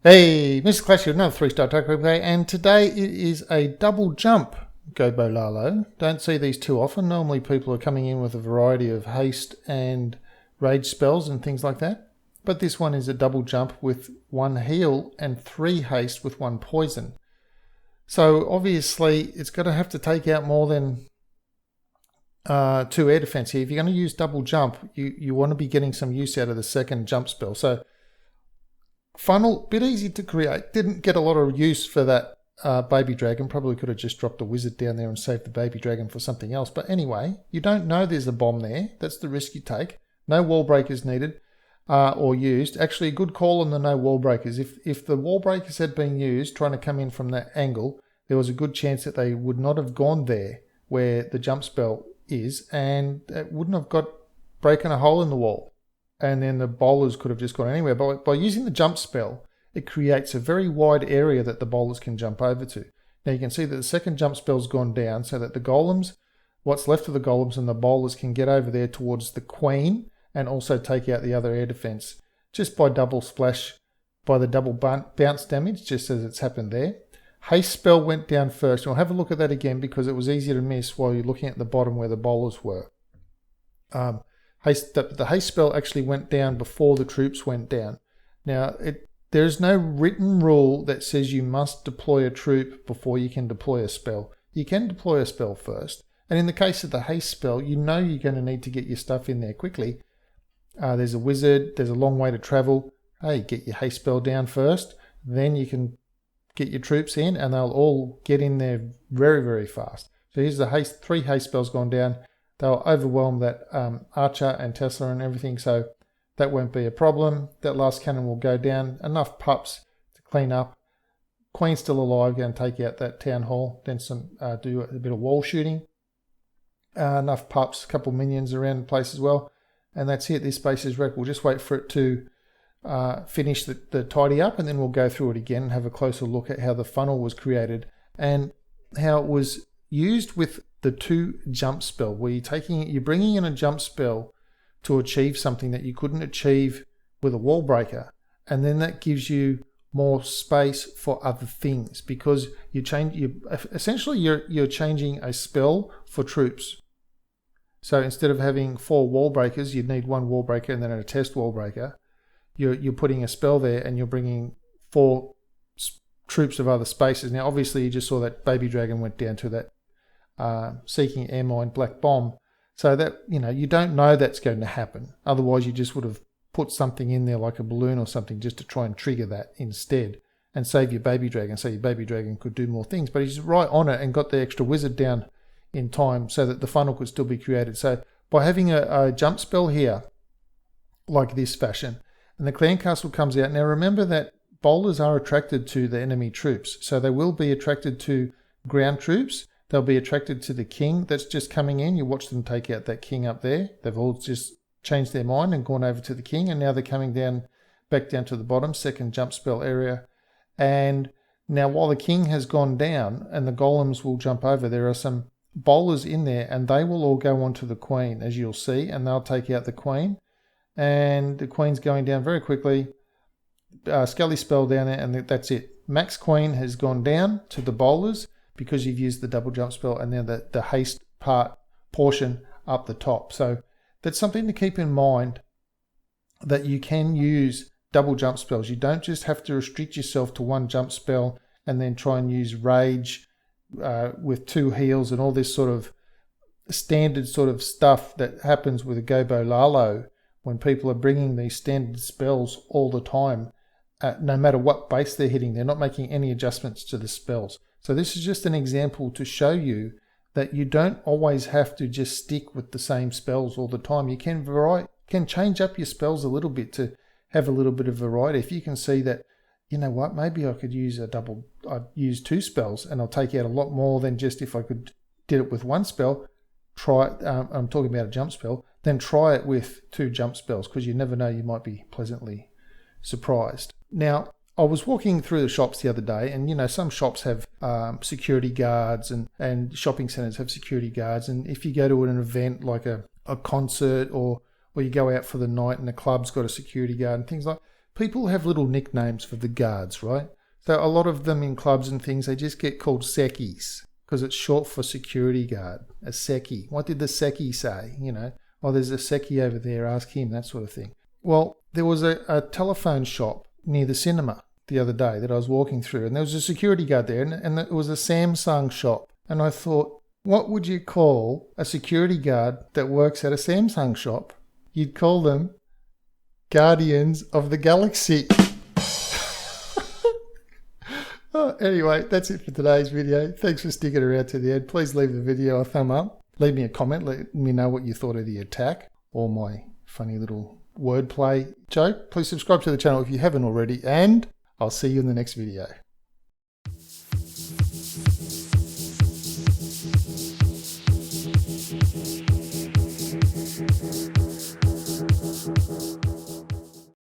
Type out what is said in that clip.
Hey, Mr. Clash here, another 3-star tackle play, and today it is a double jump GOBOLALO. Don't see these too often. Normally people are coming in with a variety of haste and rage spells and things like that. But this one is a double jump with 1 heal and 3 haste with 1 poison. So obviously it's going to have to take out more than 2 air defense here. If you're going to use double jump, you want to be getting some use out of the second jump spell. So funnel, bit easy to create. Didn't get a lot of use for that baby dragon. Probably could have just dropped a wizard down there and saved the baby dragon for something else. But anyway, you don't know there's a bomb there. That's the risk you take. No wall breakers needed or used. Actually, a good call on the no wall breakers. If the wall breakers had been used trying to come in from that angle, there was a good chance that they would not have gone there where the jump spell is, and it wouldn't have got breaking a hole in the wall. And then the bowlers could have just gone anywhere. But by using the jump spell, it creates a very wide area that the bowlers can jump over to. Now you can see that the second jump spell's gone down so that the golems, what's left of the golems and the bowlers can get over there towards the queen and also take out the other air defense just by double splash, by the double bounce damage, just as it's happened there. Haste spell went down first. We'll have a look at that again because it was easier to miss while you're looking at the bottom where the bowlers were. The haste spell actually went down before the troops went down. Now, there's no written rule that says you must deploy a troop before you can deploy a spell. You can deploy a spell first. And in the case of the haste spell, you know you're going to need to get your stuff in there quickly. There's a wizard, there's a long way to travel. Hey, get your haste spell down first. Then you can get your troops in and they'll all get in there very, very fast. So here's the haste, 3 haste spells gone down. They'll overwhelm that archer and Tesla and everything, so that won't be a problem. That last cannon will go down. Enough pups to clean up. Queen's still alive, going to take out that town hall. Then do a bit of wall shooting. Enough pups, a couple minions around the place as well. And that's it. This base is wrecked. We'll just wait for it to finish the tidy up, and then we'll go through it again and have a closer look at how the funnel was created and how it was used with the 2 jump spell, where you're bringing in a jump spell to achieve something that you couldn't achieve with a wall breaker, and then that gives you more space for other things because you're changing a spell for troops. So instead of having 4 wall breakers, you'd need 1 wall breaker and then a test wall breaker. You're putting a spell there and you're bringing 4 troops of other spaces. Now, obviously, you just saw that baby dragon went down to that seeking air mine black bomb. So that, you don't know that's going to happen. Otherwise, you just would have put something in there like a balloon or something just to try and trigger that instead and save your baby dragon so your baby dragon could do more things. But he's right on it and got the extra wizard down in time so that the funnel could still be created. So by having a jump spell here like this fashion, and the clan castle comes out. Now remember that bowlers are attracted to the enemy troops. So they will be attracted to ground troops. They'll be attracted to the king that's just coming in. You watch them take out that king up there. They've all just changed their mind and gone over to the king. And now they're coming back down to the bottom, second jump spell area. And now while the king has gone down and the golems will jump over, there are some bowlers in there and they will all go onto the queen, as you'll see, and they'll take out the queen. And the queen's going down very quickly. Scully spell down there, and that's it. Max queen has gone down to the bowlers because you've used the double jump spell, and then the haste portion up the top. So that's something to keep in mind, that you can use double jump spells. You don't just have to restrict yourself to 1 jump spell and then try and use rage with 2 heals and all this sort of standard sort of stuff that happens with a GOBOLALO. When people are bringing these standard spells all the time, no matter what base they're hitting, they're not making any adjustments to the spells. So this is just an example to show you that you don't always have to just stick with the same spells all the time. You can change up your spells a little bit to have a little bit of variety. If you can see that, you know what, maybe I could I'd use 2 spells and I'll take out a lot more than just if I did it with 1 spell. I'm talking about a jump spell. Then try it with 2 jump spells, because you never know, you might be pleasantly surprised. Now, I was walking through the shops the other day, and some shops have security guards and shopping centres have security guards. And if you go to an event like a concert or you go out for the night and the club's got a security guard and things like people have little nicknames for the guards, right? So a lot of them in clubs and things, they just get called secchies because it's short for security guard, a secchi. What did the secchi say? You know, oh, there's a secchi over there, ask him, that sort of thing. Well, there was a telephone shop near the cinema the other day that I was walking through, and there was a security guard there, and it was a Samsung shop. And I thought, what would you call a security guard that works at a Samsung shop? You'd call them Guardians of the Galaxy. Oh, anyway, that's it for today's video. Thanks for sticking around to the end. Please leave the video a thumb up. Leave me a comment. Let me know what you thought of the attack or my funny little wordplay joke. Please subscribe to the channel if you haven't already, and I'll see you in the next video.